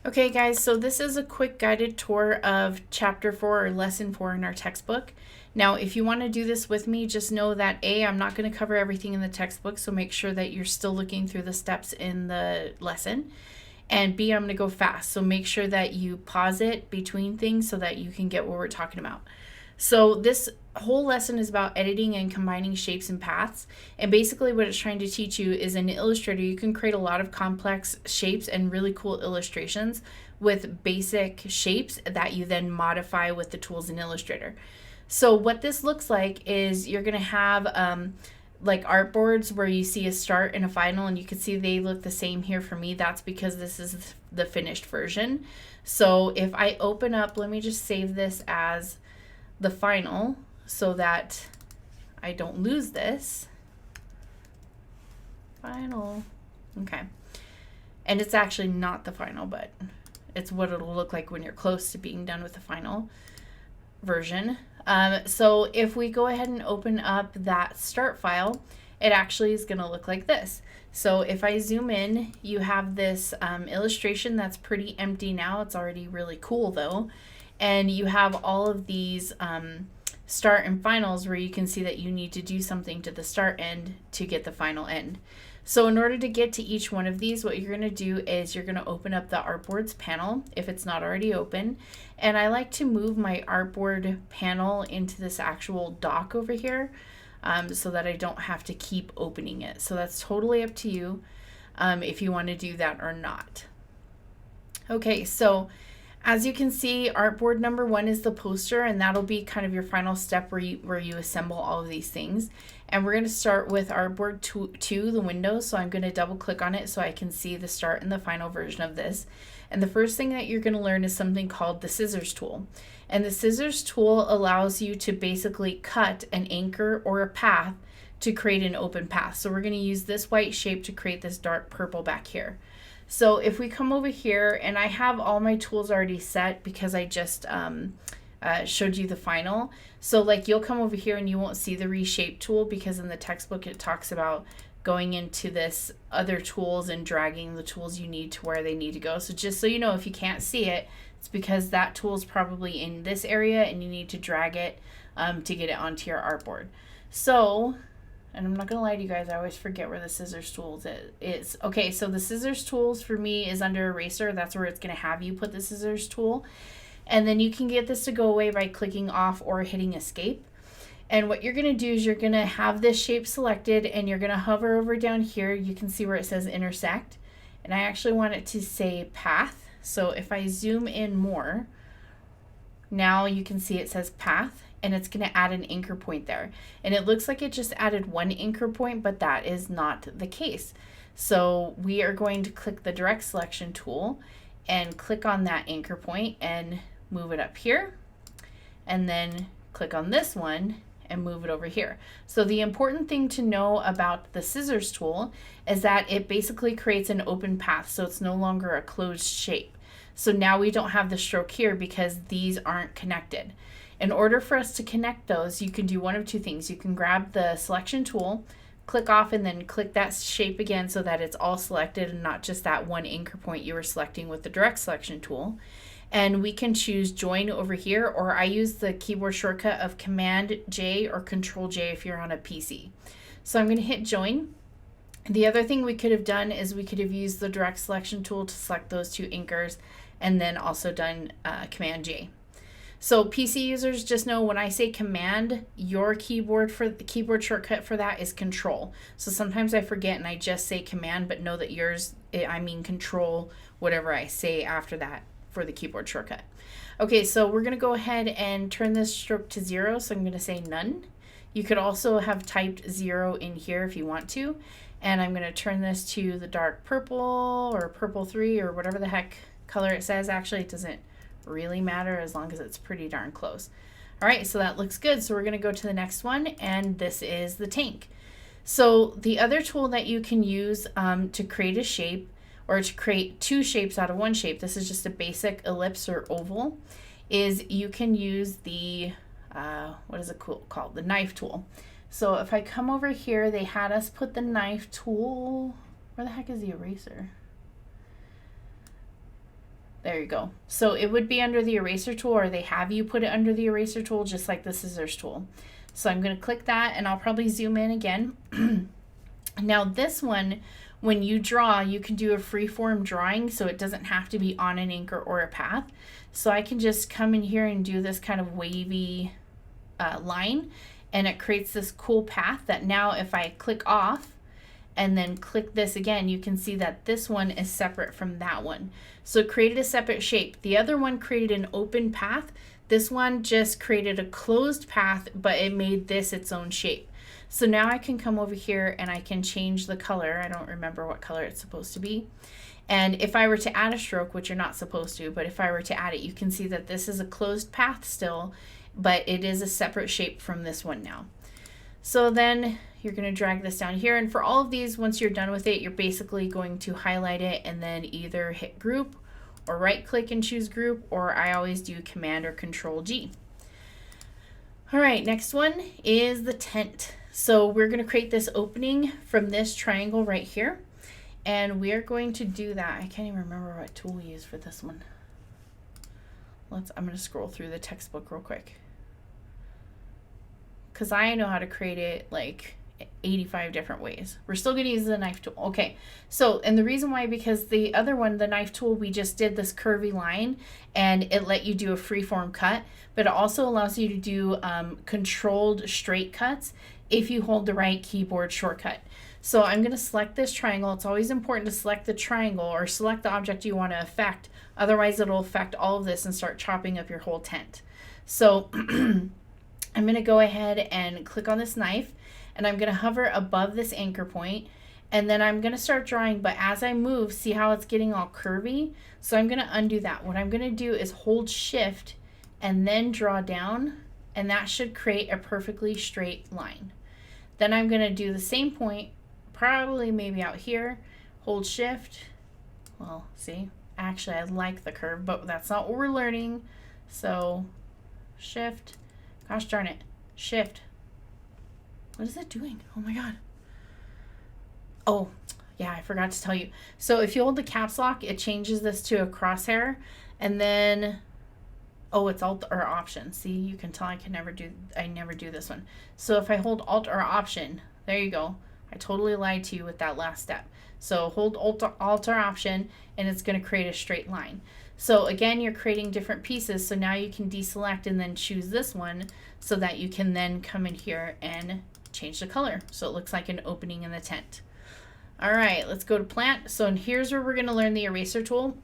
Okay guys, so this is a quick guided tour of chapter 4 or lesson 4 in our textbook. Now, if you want to do this with me, just know that A, I'm not going to cover everything in the textbook, so make sure that you're still looking through the steps in the lesson. And B, I'm going to go fast, so make sure that you pause it between things so that you can get what we're talking about. So this whole lesson is about editing and combining shapes and paths. And basically what it's trying to teach you is in Illustrator, you can create a lot of complex shapes and really cool illustrations with basic shapes that you then modify with the tools in Illustrator. So what this looks like is you're going to have like artboards where you see a start and a final, and you can see they look the same here for me. That's because this is the finished version. So if I open up, let me just save this as the final so that I don't lose this. Final. Okay. And it's actually not the final, but it's what it'll look like when you're close to being done with the final version. So if we go ahead and open up that start file, it actually is going to look like this. So if I zoom in, you have this illustration that's pretty empty now. It's already really cool though. And you have all of these start and finals where you can see that you need to do something to the start end to get the final end. So in order to get to each one of these, what you're going to do is you're going to open up the artboards panel if it's not already open. And I like to move my artboard panel into this actual dock over here so that I don't have to keep opening it. So that's totally up to you if you want to do that or not. Okay, so as you can see, artboard number 1 is the poster, and that'll be kind of your final step where you assemble all of these things. And we're going to start with artboard 2, the window. So I'm going to double click on it so I can see the start and the final version of this. And the first thing that you're going to learn is something called the scissors tool. And the scissors tool allows you to basically cut an anchor or a path to create an open path. So we're going to use this white shape to create this dark purple back here. So if we come over here, and I have all my tools already set because I just showed you the final. So like you'll come over here and you won't see the reshape tool because in the textbook it talks about going into this other tools and dragging the tools you need to where they need to go. So just so you know, if you can't see it, it's because that tool is probably in this area and you need to drag it to get it onto your artboard. So, and I'm not going to lie to you guys, I always forget where the scissors tools is. Okay, so the scissors tools for me is under eraser. That's where it's going to have you put the scissors tool. And then you can get this to go away by clicking off or hitting escape. And what you're going to do is you're going to have this shape selected and you're going to hover over down here. You can see where it says intersect. And I actually want it to say path. So if I zoom in more, now you can see it says path. And it's going to add an anchor point there. And it looks like it just added one anchor point, but that is not the case. So we are going to click the direct selection tool and click on that anchor point and move it up here. And then click on this one and move it over here. So the important thing to know about the scissors tool is that it basically creates an open path. So it's no longer a closed shape. So now we don't have the stroke here because these aren't connected. In order for us to connect those, you can do one of two things. You can grab the selection tool, click off, and then click that shape again so that it's all selected and not just that one anchor point you were selecting with the direct selection tool. And we can choose join over here, or I use the keyboard shortcut of Command J or Control J if you're on a PC. So I'm going to hit join. The other thing we could have done is we could have used the direct selection tool to select those two anchors and then also done Command J. So PC users, just know when I say command, your keyboard shortcut for that is control. So sometimes I forget and I just say command, but know that yours, I mean control, whatever I say after that for the keyboard shortcut. Okay, so we're going to go ahead and turn this stroke to 0. So I'm going to say none. You could also have typed 0 in here if you want to. And I'm going to turn this to the dark purple or purple 3 or whatever the heck color it says. Actually, it doesn't really matter as long as it's pretty darn close. All right, so that looks good. So we're going to go to the next one, and this is the tank. So the other tool that you can use to create a shape or to create two shapes out of one shape, this is just a basic ellipse or oval, is you can use the, what is it called? The knife tool. So if I come over here, they had us put the knife tool, where the heck is the eraser? There you go. So it would be under the eraser tool, or they have you put it under the eraser tool, just like the scissors tool. So I'm going to click that, and I'll probably zoom in again. Now this one, when you draw, you can do a freeform drawing, so it doesn't have to be on an anchor or a path. So I can just come in here and do this kind of wavy line, and it creates this cool path that now if I click off and then click this again, you can see that this one is separate from that one. So it created a separate shape. The other one created an open path. This one just created a closed path, but it made this its own shape. So now I can come over here and I can change the color. I don't remember what color it's supposed to be. And if I were to add a stroke, which you're not supposed to, but if I were to add it, you can see that this is a closed path still, but it is a separate shape from this one now. So then you're going to drag this down here. And for all of these, once you're done with it, you're basically going to highlight it and then either hit group or right click and choose group, or I always do Command or Control G. All right, next one is the tent. So we're going to create this opening from this triangle right here. And we are going to do that. I can't even remember what tool we use for this one. I'm going to scroll through the textbook real quick, because I know how to create it like 85 different ways. We're still going to use the knife tool. Okay, so, and the reason why, because the other one, the knife tool, we just did this curvy line and it let you do a freeform cut, but it also allows you to do controlled straight cuts if you hold the right keyboard shortcut. So I'm going to select this triangle. It's always important to select the triangle or select the object you want to affect. Otherwise, it'll affect all of this and start chopping up your whole tent. So I'm going to go ahead and click on this knife, and I'm going to hover above this anchor point, and then I'm going to start drawing. But as I move, see how it's getting all curvy? So I'm going to undo that. What I'm going to do is hold Shift and then draw down, and that should create a perfectly straight line. Then I'm going to do the same point, probably maybe out here, hold Shift. Well, see, actually I like the curve, but that's not what we're learning. So Shift, gosh darn it, Shift. What is it doing? Oh my God. Oh, yeah, I forgot to tell you. So if you hold the caps lock, it changes this to a crosshair, and then, oh, it's Alt or Option. See, you can tell I never do this one. So if I hold Alt or Option, there you go. I totally lied to you with that last step. So hold Alt or Option, and it's going to create a straight line. So again, you're creating different pieces. So now you can deselect and then choose this one so that you can then come in here and change the color. So it looks like an opening in the tent. All right, let's go to plant. So here's where we're going to learn the eraser tool.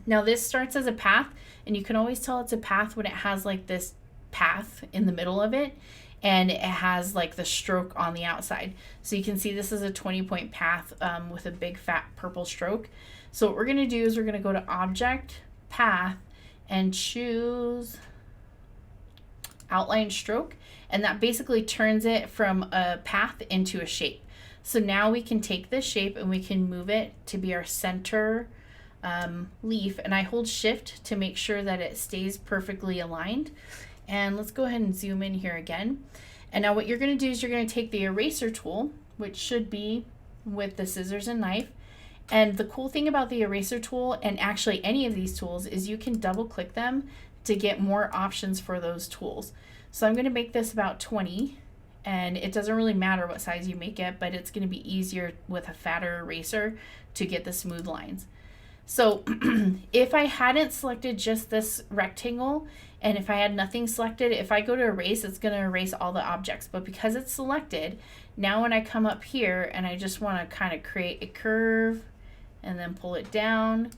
Now this starts as a path, and you can always tell it's a path when it has like this path in the middle of it, and it has like the stroke on the outside. So you can see this is a 20-point path with a big fat purple stroke. So what we're going to do is we're going to go to Object, Path, and choose Outline Stroke, and that basically turns it from a path into a shape. So now we can take this shape and we can move it to be our center leaf, and I hold Shift to make sure that it stays perfectly aligned. And let's go ahead and zoom in here again. And now what you're going to do is you're going to take the eraser tool, which should be with the scissors and knife. And the cool thing about the eraser tool, and actually any of these tools, is you can double click them to get more options for those tools. So I'm going to make this about 20, and it doesn't really matter what size you make it, but it's going to be easier with a fatter eraser to get the smooth lines. So if I hadn't selected just this rectangle, and if I had nothing selected, if I go to erase, it's going to erase all the objects. But because it's selected, now when I come up here and I just want to kind of create a curve and then pull it down,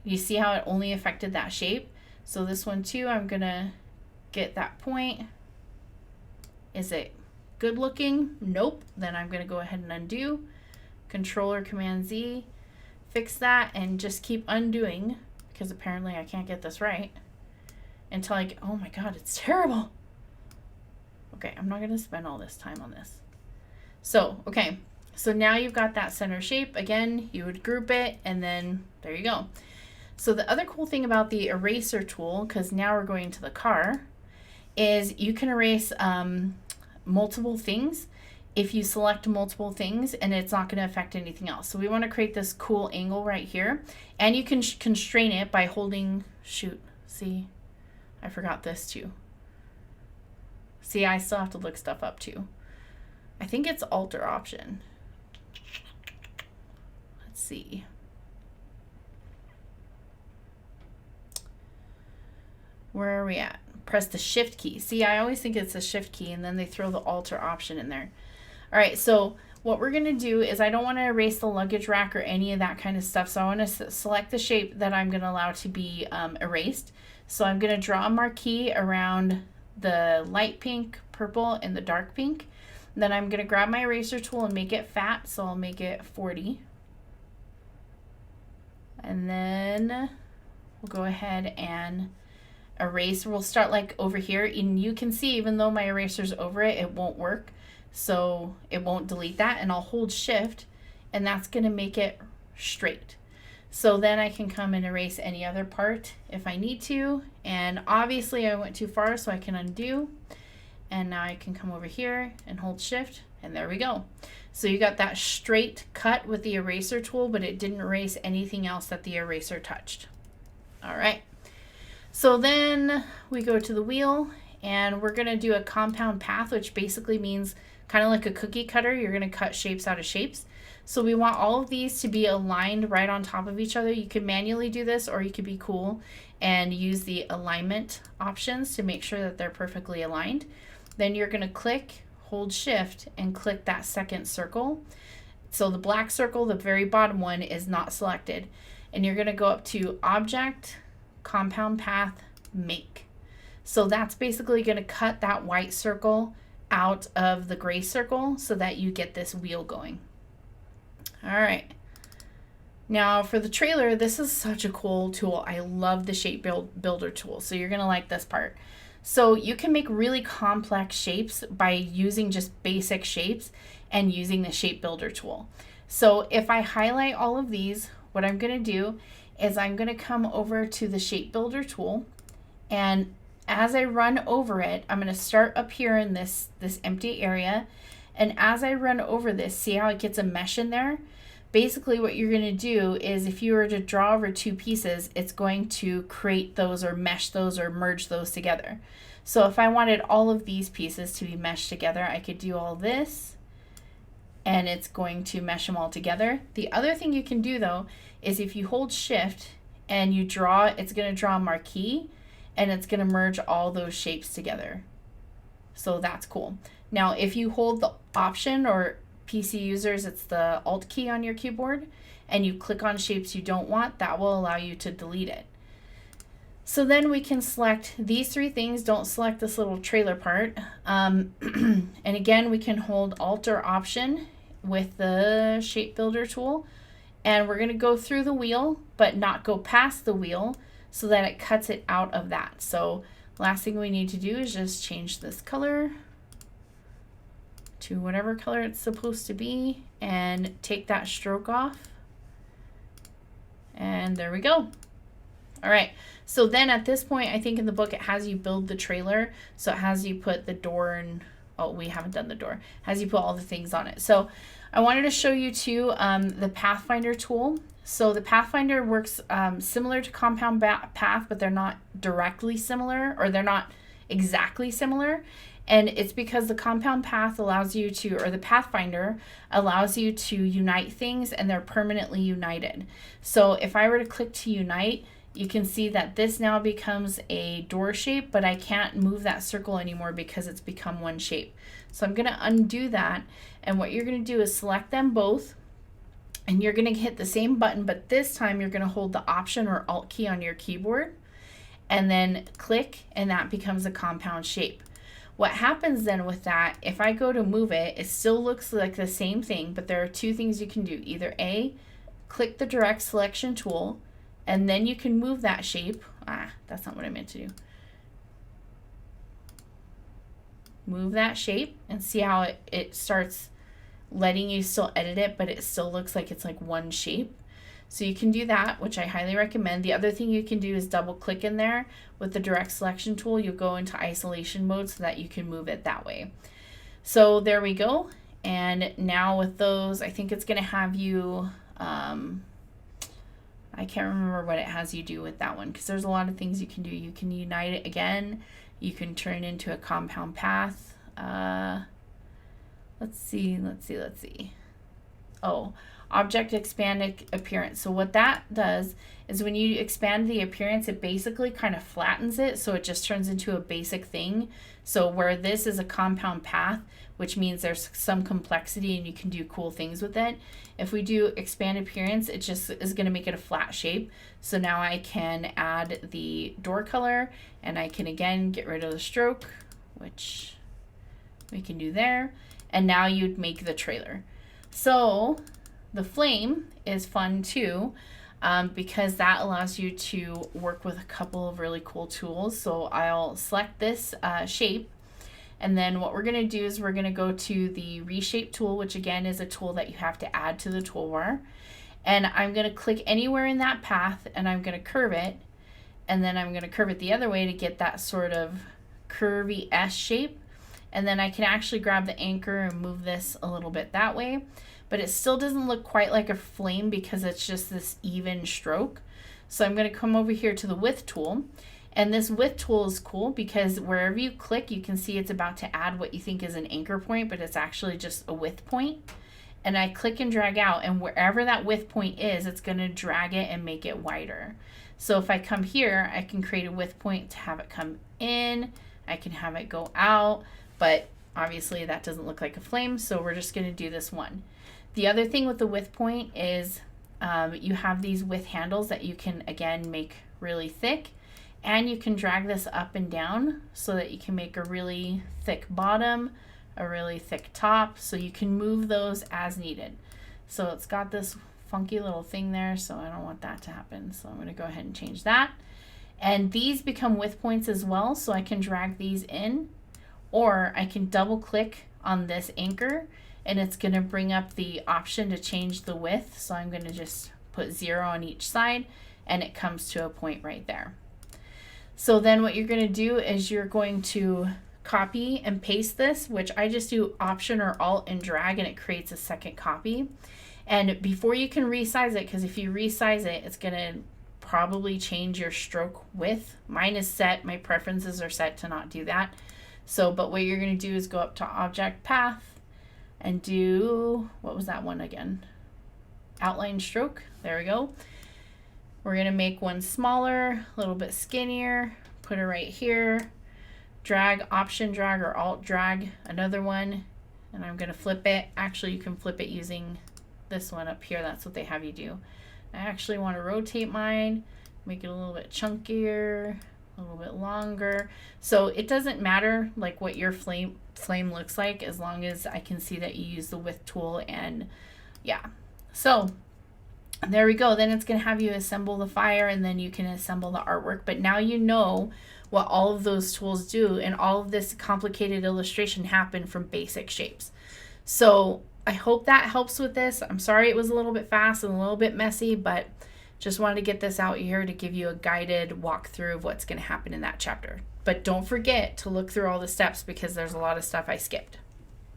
you see how it only affected that shape. So this one too, I'm going to get that point. Is it good looking? Nope. Then I'm going to go ahead and undo. Control or Command Z. Fix that and just keep undoing, because apparently I can't get this right until I get, oh my God, it's terrible. Okay, I'm not going to spend all this time on this. So, okay, so now you've got that center shape. Again, you would group it, and then there you go. So the other cool thing about the eraser tool, because now we're going to the car, is you can erase multiple things. if you select multiple things, and it's not going to affect anything else. So we want to create this cool angle right here, and you can constrain it by holding, shoot, see, I forgot this too. See, I still have to look stuff up too. I think it's Alt or Option. Let's see. Where are we at? Press the Shift key. See, I always think it's the Shift key, and then they throw the Alt or Option in there. All right, so what we're going to do is I don't want to erase the luggage rack or any of that kind of stuff, so I want to select the shape that I'm going to allow to be erased. So I'm going to draw a marquee around the light pink, purple, and the dark pink. Then I'm going to grab my eraser tool and make it fat, so I'll make it 40. And then we'll go ahead and erase. We'll start like over here, and you can see even though my eraser's over it, it won't work. So it won't delete that, and I'll hold Shift, and that's going to make it straight. So then I can come and erase any other part if I need to. And obviously I went too far, so I can undo. And now I can come over here and hold Shift, and there we go. So you got that straight cut with the eraser tool, but it didn't erase anything else that the eraser touched. All right. So then we go to the wheel, and we're going to do a compound path, which basically means kind of like a cookie cutter. You're going to cut shapes out of shapes. So we want all of these to be aligned right on top of each other. You can manually do this, or you could be cool and use the alignment options to make sure that they're perfectly aligned. Then you're going to click, hold Shift, and click that second circle. So the black circle, the very bottom one, is not selected. And you're going to go up to Object, Compound Path, Make. So that's basically going to cut that white circle out of the gray circle so that you get this wheel going. All right. Now for the trailer, this is such a cool tool. I love the shape builder tool. So you're going to like this part. So you can make really complex shapes by using just basic shapes and using the shape builder tool. So if I highlight all of these, what I'm going to do is I'm going to come over to the shape builder tool, and as I run over it, I'm going to start up here in this empty area. And as I run over this, see how it gets a mesh in there? Basically what you're going to do is if you were to draw over two pieces, it's going to create those or mesh those or merge those together. So if I wanted all of these pieces to be meshed together, I could do all this, and it's going to mesh them all together. The other thing you can do though is if you hold Shift and you draw, it's going to draw a marquee, and it's going to merge all those shapes together. So that's cool. Now if you hold the Option, or PC users, it's the Alt key on your keyboard, and you click on shapes you don't want, that will allow you to delete it. So then we can select these three things. Don't select this little trailer part. And again, we can hold Alt or Option with the shape builder tool, and we're going to go through the wheel but not go past the wheel so that it cuts it out of that. So last thing we need to do is just change this color to whatever color it's supposed to be and take that stroke off. And there we go. All right, so then at this point, I think in the book it has you build the trailer. So it has you put the door and, oh, we haven't done the door. It has you put all the things on it. So I wanted to show you too the Pathfinder tool. So the Pathfinder works similar to Compound Path, but they're not directly similar, or they're not exactly similar. And it's because the Compound Path allows you to, or the Pathfinder allows you to unite things, and they're permanently united. So if I were to click to unite, you can see that this now becomes a door shape, but I can't move that circle anymore because it's become one shape. So I'm going to undo that, and what you're going to do is select them both, and you're going to hit the same button, but this time you're going to hold the Option or Alt key on your keyboard, and then click, and that becomes a compound shape. What happens then with that, if I go to move it, it still looks like the same thing, but there are two things you can do. Either A, click the direct selection tool, and then you can move that shape. That's not what I meant to do. Move that shape and see how it starts letting you still edit it, but it still looks like it's like one shape. So you can do that, which I highly recommend. The other thing you can do is double click in there with the direct selection tool. You'll go into isolation mode so that you can move it that way. So there we go. And now with those, I think it's going to have you, I can't remember what it has you do with that one, because there's a lot of things you can do. You can unite it again. You can turn it into a compound path. Let's see. Oh, object expand appearance. So what that does is when you expand the appearance, it basically kind of flattens it, so it just turns into a basic thing. So where this is a compound path, which means there's some complexity and you can do cool things with it. If we do expand appearance, it just is going to make it a flat shape. So now I can add the door color, and I can again get rid of the stroke, which we can do there. And now you'd make the trailer. So the flame is fun too, because that allows you to work with a couple of really cool tools. So I'll select this shape, and then what we're going to do is we're going to go to the reshape tool, which again is a tool that you have to add to the toolbar. And I'm going to click anywhere in that path, and I'm going to curve it, and then I'm going to curve it the other way to get that sort of curvy S shape. And then I can actually grab the anchor and move this a little bit that way. But it still doesn't look quite like a flame because it's just this even stroke. So I'm going to come over here to the width tool. And this width tool is cool because wherever you click, you can see it's about to add what you think is an anchor point, but it's actually just a width point. And I click and drag out, and wherever that width point is, it's going to drag it and make it wider. So if I come here, I can create a width point to have it come in. I can have it go out, but obviously that doesn't look like a flame, so we're just going to do this one. The other thing with the width point is you have these width handles that you can, again, make really thick, and you can drag this up and down so that you can make a really thick bottom, a really thick top, so you can move those as needed. So it's got this funky little thing there, so I don't want that to happen. So I'm going to go ahead and change that. And these become width points as well, so I can drag these in, or I can double click on this anchor, and it's going to bring up the option to change the width. So I'm going to just put 0 on each side, and it comes to a point right there. So then what you're going to do is you're going to copy and paste this, which I just do Option or Alt and drag, and it creates a second copy. And before you can resize it, because if you resize it, it's going to probably change your stroke width. Mine is set, my preferences are set to not do that. So, but what you're going to do is go up to Object Path and do, what was that one again? Outline stroke. There we go. We're going to make one smaller, a little bit skinnier, put it right here. Drag, Option drag or Alt drag another one, and I'm going to flip it. Actually, you can flip it using this one up here. That's what they have you do. I actually want to rotate mine, make it a little bit chunkier, a little bit longer. So it doesn't matter like what your flame looks like, as long as I can see that you use the width tool. And yeah, so there we go. Then it's going to have you assemble the fire, and then you can assemble the artwork. But now you know what all of those tools do, and all of this complicated illustration happened from basic shapes. So I hope that helps with this. I'm sorry it was a little bit fast and a little bit messy, but just wanted to get this out here to give you a guided walkthrough of what's going to happen in that chapter. But don't forget to look through all the steps, because there's a lot of stuff I skipped.